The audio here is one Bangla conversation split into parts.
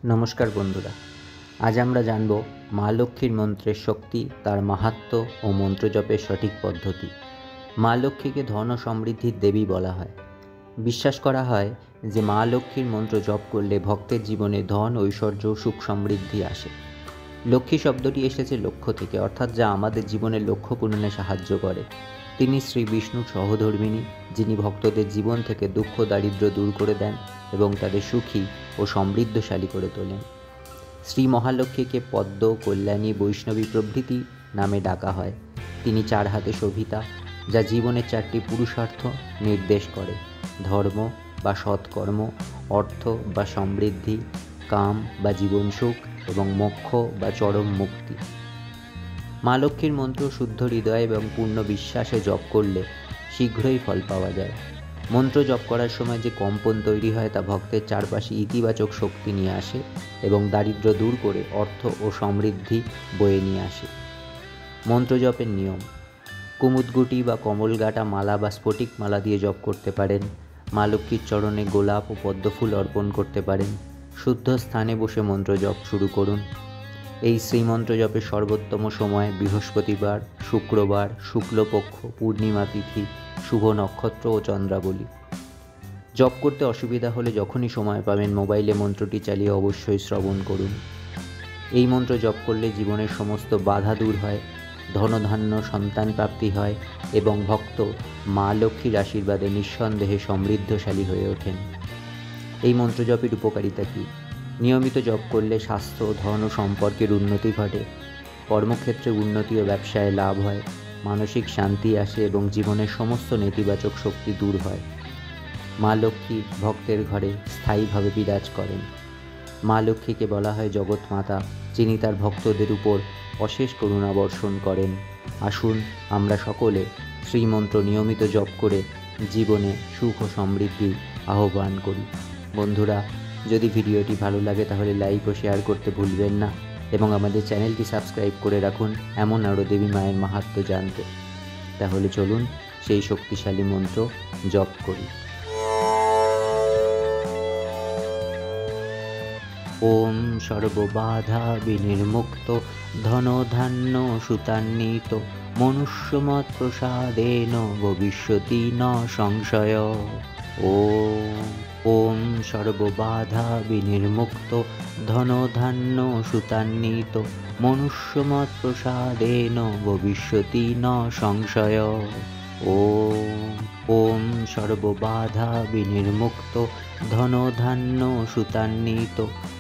নমস্কার বন্ধুরা, আজ আমরা জানব মা লক্ষ্মীর মন্ত্রের শক্তি, তার মাহাত্ম্য ও মন্ত্র জপের সঠিক পদ্ধতি। মা লক্ষ্মীকে ধন ও সমৃদ্ধির দেবী বলা হয়। বিশ্বাস করা হয় যে মা লক্ষ্মীর মন্ত্র জপ করলে ভক্তের জীবনে ধন, ঐশ্বর্য, সুখ সমৃদ্ধি আসে। লক্ষ্মী শব্দটি এসেছে লক্ষ্য থেকে, অর্থাৎ যা আমাদের জীবনের লক্ষ্য পূরণে সাহায্য করে। তিনি শ্রী বিষ্ণুর সহধর্মিণী, যিনি ভক্তদের জীবন থেকে দুঃখ দারিদ্র্য দূর করে দেন এবং তাদের সুখী ও সমৃদ্ধশালী করে তোলেন। শ্রী মহালক্ষ্মীকে পদ্ম, কল্যাণী, বৈষ্ণবী প্রভৃতি নামে ডাকা হয়। তিনি চার হাতে শোভিতা, যা জীবনের চারটি পুরুষার্থ নির্দেশ করে: ধর্ম বা সৎকর্ম, অর্থ বা সমৃদ্ধি, কাম বা জীবন সুখ এবং মোক্ষ বা চরম মুক্তি। মা লক্ষ্মীর মন্ত্র শুদ্ধ হৃদয় এবং পূর্ণ বিশ্বাসে জপ করলে শীঘ্রই ফল পাওয়া যায়। মন্ত্র জপ করার সময় যে কম্পন তৈরি হয় তা ভক্তের চারপাশে ইতিবাচক শক্তি নিয়ে আসে এবং দারিদ্র্য দূর করে অর্থ ও সমৃদ্ধি বয়ে নিয়ে আসে। মন্ত্র জপের নিয়ম: কুমুদগুটি বা কমলগাটা মালা বা স্ফটিক মালা দিয়ে জপ করতে পারেন। মা লক্ষ্মীর চরণে গোলাপ ও পদ্মফুল অর্পণ করতে পারেন। শুদ্ধ স্থানে বসে মন্ত্র জপ শুরু করুন। এই শ্রীমন্ত্র জপের সর্বোত্তম সময় বৃহস্পতিবার, শুক্রবার, শুক্লপক্ষ, পূর্ণিমা তিথি, শুভ নক্ষত্র ও চন্দ্রাবলী। জপ করতে অসুবিধা হলে যখনই সময় পাবেন মোবাইলে মন্ত্রটি চালিয়ে অবশ্যই শ্রবণ করুন। এই মন্ত্র জপ করলে জীবনের সমস্ত বাধা দূর হয়, ধনধান্য সন্তান প্রাপ্তি হয় এবং ভক্ত মা লক্ষ্মীর আশীর্বাদে নিঃসন্দেহে সমৃদ্ধশালী হয়ে ওঠেন। এই মন্ত্র জপের উপকারিতা কী? নিয়মিত জপ করলে স্বাস্থ্য, ধন ও সম্পর্কের উন্নতি ঘটে, কর্মক্ষেত্রে উন্নতি ও ব্যবসায় লাভ হয়, মানসিক শান্তি আসে এবং জীবনের সমস্ত নেতিবাচক শক্তি দূর হয়। মা লক্ষ্মী ভক্তের ঘরে স্থায়ীভাবে বিরাজ করেন। মা লক্ষ্মীকে বলা হয় জগৎ মাতা, যিনি তার ভক্তদের উপর অশেষ করুণা বর্ষণ করেন। আসুন আমরা সকলে শ্রীমন্ত্র নিয়মিত জপ করে জীবনে সুখ ও সমৃদ্ধি আহ্বান করি। বন্ধুরা, যদি ভিডিওটি ভালো লাগে তাহলে লাইক ও শেয়ার করতে ভুলবেন না এবং আমাদের চ্যানেলটি সাবস্ক্রাইব করে রাখুন এমন আরও দেবী মায়ের মাহাত্ম্য জানতে। তাহলে চলুন সেই শক্তিশালী মন্ত্র জপ করি। ওম সর্ববাধা বিনির্মুক্ত ধনধান্য সুতান্বিত মনুষ্যমৎ প্রসাদেন ভবিষ্যতি ন সংশয়। ওম সর্ববাধা বিনির্মুক্ত ধনধান্য সুতান্বিত মনুষ্যমৎ প্রসাদেন ভবিষ্যতি ন সংশয়। ওম সর্ববাধা বিনির্মুক্ত ধনধান্য সুতান্বিত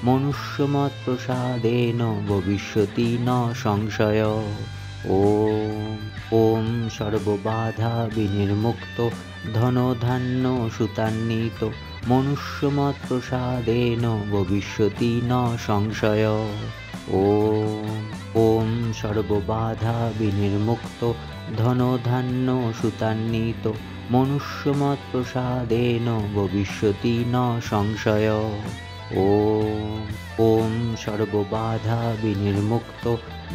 মনুষ্যমৎ প্রসাদেন ভবিষ্যতি ন সংশয়। ওম সর্ববাধা বিনির্মুক্ত ধনধান্য সুতান্বিত মনুষ্যমৎ প্রসাদেন ভবিষ্যতি ন সংশয়। ওম সর্ববাধা বিনির্মুক্ত ধনধান্য সুতান্বিত মনুষ্যমৎ প্রসাদেন ভবিষ্যতি ন সংশয়। ওম সর্ববাধা বিনির্মুক্ত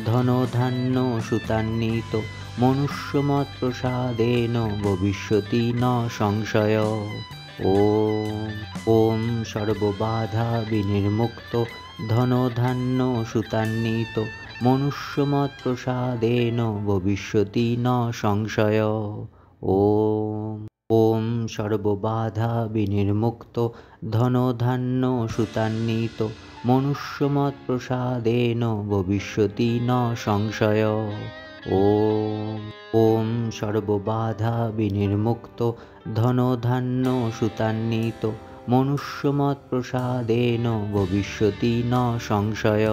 ধনধান্য সুতান্বিত মনুষ্যমৎ প্রসাদেন ভবিষ্যতি ন সংশয়। ওম সর্ববাধা বিনির্মুক্ত ধনধান্য সুতান্বিত মনুষ্যমৎ প্রসাদেন ভবিষ্যতি ন সংশয়। ওম সর্ববাধা বিনির্মুক্ত ধনধান্য সুতান্বিত মনুষ্যমৎ প্রসাদেন ভবিষ্যতি ন সংশয়। ওম সর্ববাধা বিনির্মুক্ত ধনধান্য সুতান্বিত মনুষ্যমৎ প্রসাদেন ভবিষ্যতি ন সংশয়।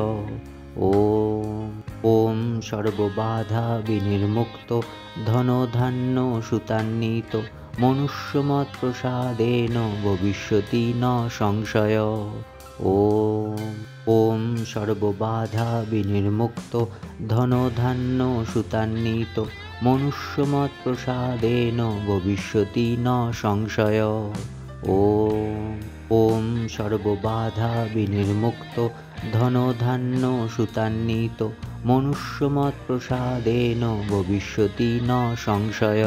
ওম সর্ববাধা বিনির্মুক্ত ধনধান্য সুতান্বিত মনুষ্যমৎ প্রসাদেন ভবিষ্যতি ন সংশয়। ওম সর্ববাধা বিনির্মুক্ত ধনধান্য সুতান্বিত মনুষ্যমৎ প্রসাদেন ভবিষ্যতি ন সংশয়। ওম সর্ববাধা বিনির্মুক্ত ধনধান্য সুতান্বিত মনুষ্যমৎ প্রসাদেন ভবিষ্যতি ন সংশয়।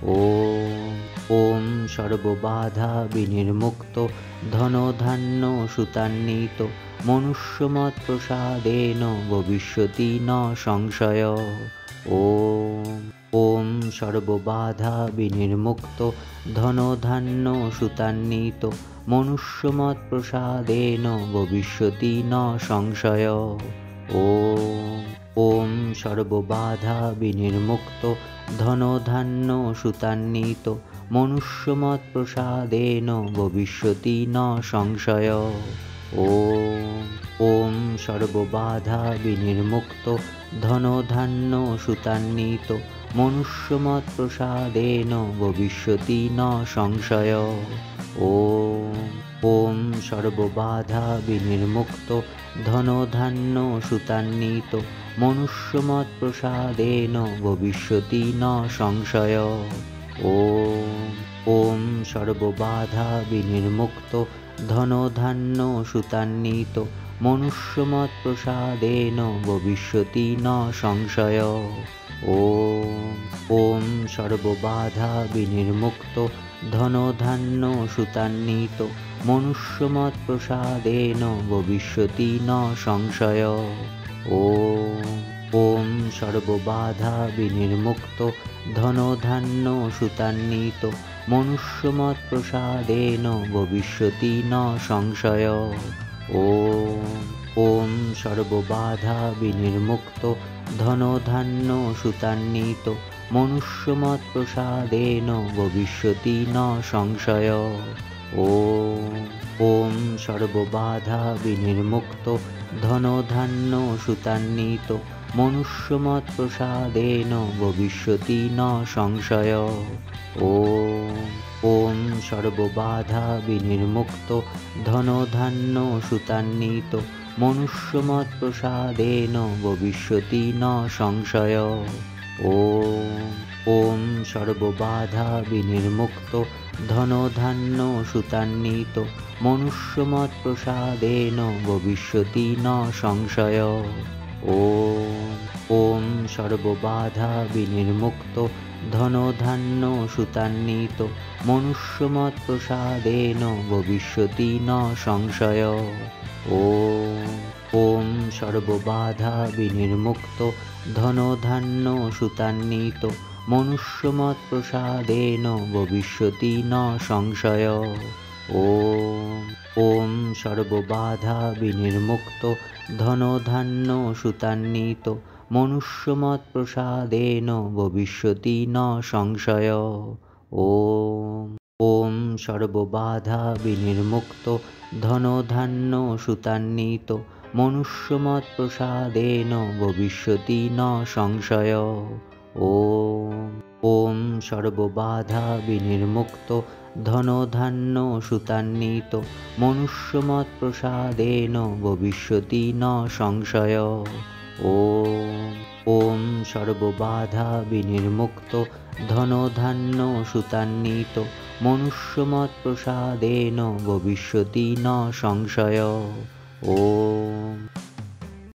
ॐ सर्वबाधा विनिर्मुक्त धनधान्य सुतान्वित मनुष्यमत्प्रसादेन भविष्यति न संशय। ॐ सर्वबाधा विनिर्मुक्त धनधान्य सुतान्वित मनुष्यमत्प्रसादेन भविष्यति न संशय। ॐ सर्वबाधा विनिर्मुक्त धनधान्य सुतान्वित मनुष्यमत्प्रसादेन भविष्यति न संशय। ॐ सर्वबाधा विनिर्मुक्त धनधान्य सुतान्वित मनुष्यमत्प्रसादेन भविष्यति न संशय। ॐ सर्वबाधा विनिर्मुक्त धनधान्य सुतान्वित मनुष्यमत्प्रसादेन भविष्यति न संशय। ॐ सर्वबाधा विनिर्मुक्त धनधान्य सुतान्वित मनुष्यमत्प्रसादेन भविष्यति न संशय। ॐ सर्वबाधा विनिर्मुक्त धनधान्य सुतान्वित मनुष्यमत्प्रसादेन भविष्यति न संशय। ॐ सर्वबाधा विनिर्मुक्त धनधान्य सुतान्वित मनुष्यमत्प्रसादेन भविष्यति न संशय। ॐ सर्वबाधा विनिर्मुक्त धनधान्य सुतान्वित मनुष्यमत्प्रसादेन भविष्यति न संशय। ॐ सर्वबाधा विनिर्मुक्त धनधान्य सुतान्वित मनुष्यमत्प्रसादेन भविष्यति न संशय। ॐ सर्वबाधा विनिर्मुक्त धनधान्य सुतान्वित मनुष्यमत्प्रसादेन भविष्यति न संशय। ॐ सर्वबाधा विनिर्मुक्त धनधान्य सुतान्वित मनुष्यमत्प्रसादेन भविष्यति न संशय। ॐ सर्वबाधा विनिर्मुक्त धनधान्य सुतान्वित मनुष्यमत्प्रसादेन भविष्यति न संशय। ॐ सर्वबाधा विनिर्मुक्त धनधान्य सुतान्वित मनुष्यमत्प्रसादेन भविष्यति न संशय। ॐ सर्वबाधा विनिर्मुक्त धनधान्य सुतान्वित मनुष्यमत्प्रसादेन भविष्यति न संशय। ॐ सर्वबाधा विनिर्मुक्त धनधान्य सुतान्वित मनुष्यमत्प्रसादेन भविष्यति न संशय। ॐ सर्वबाधा विनिर्मुक्त धनधान्य सुतान्वित मनुष्यमत्प्रसादेन भविष्यति न संशय। ॐ सर्वबाधा विनिर्मुक्त धनधान्य सुतान्वित मनुष्यमत्प्रसादेन भविष्यति न संशय।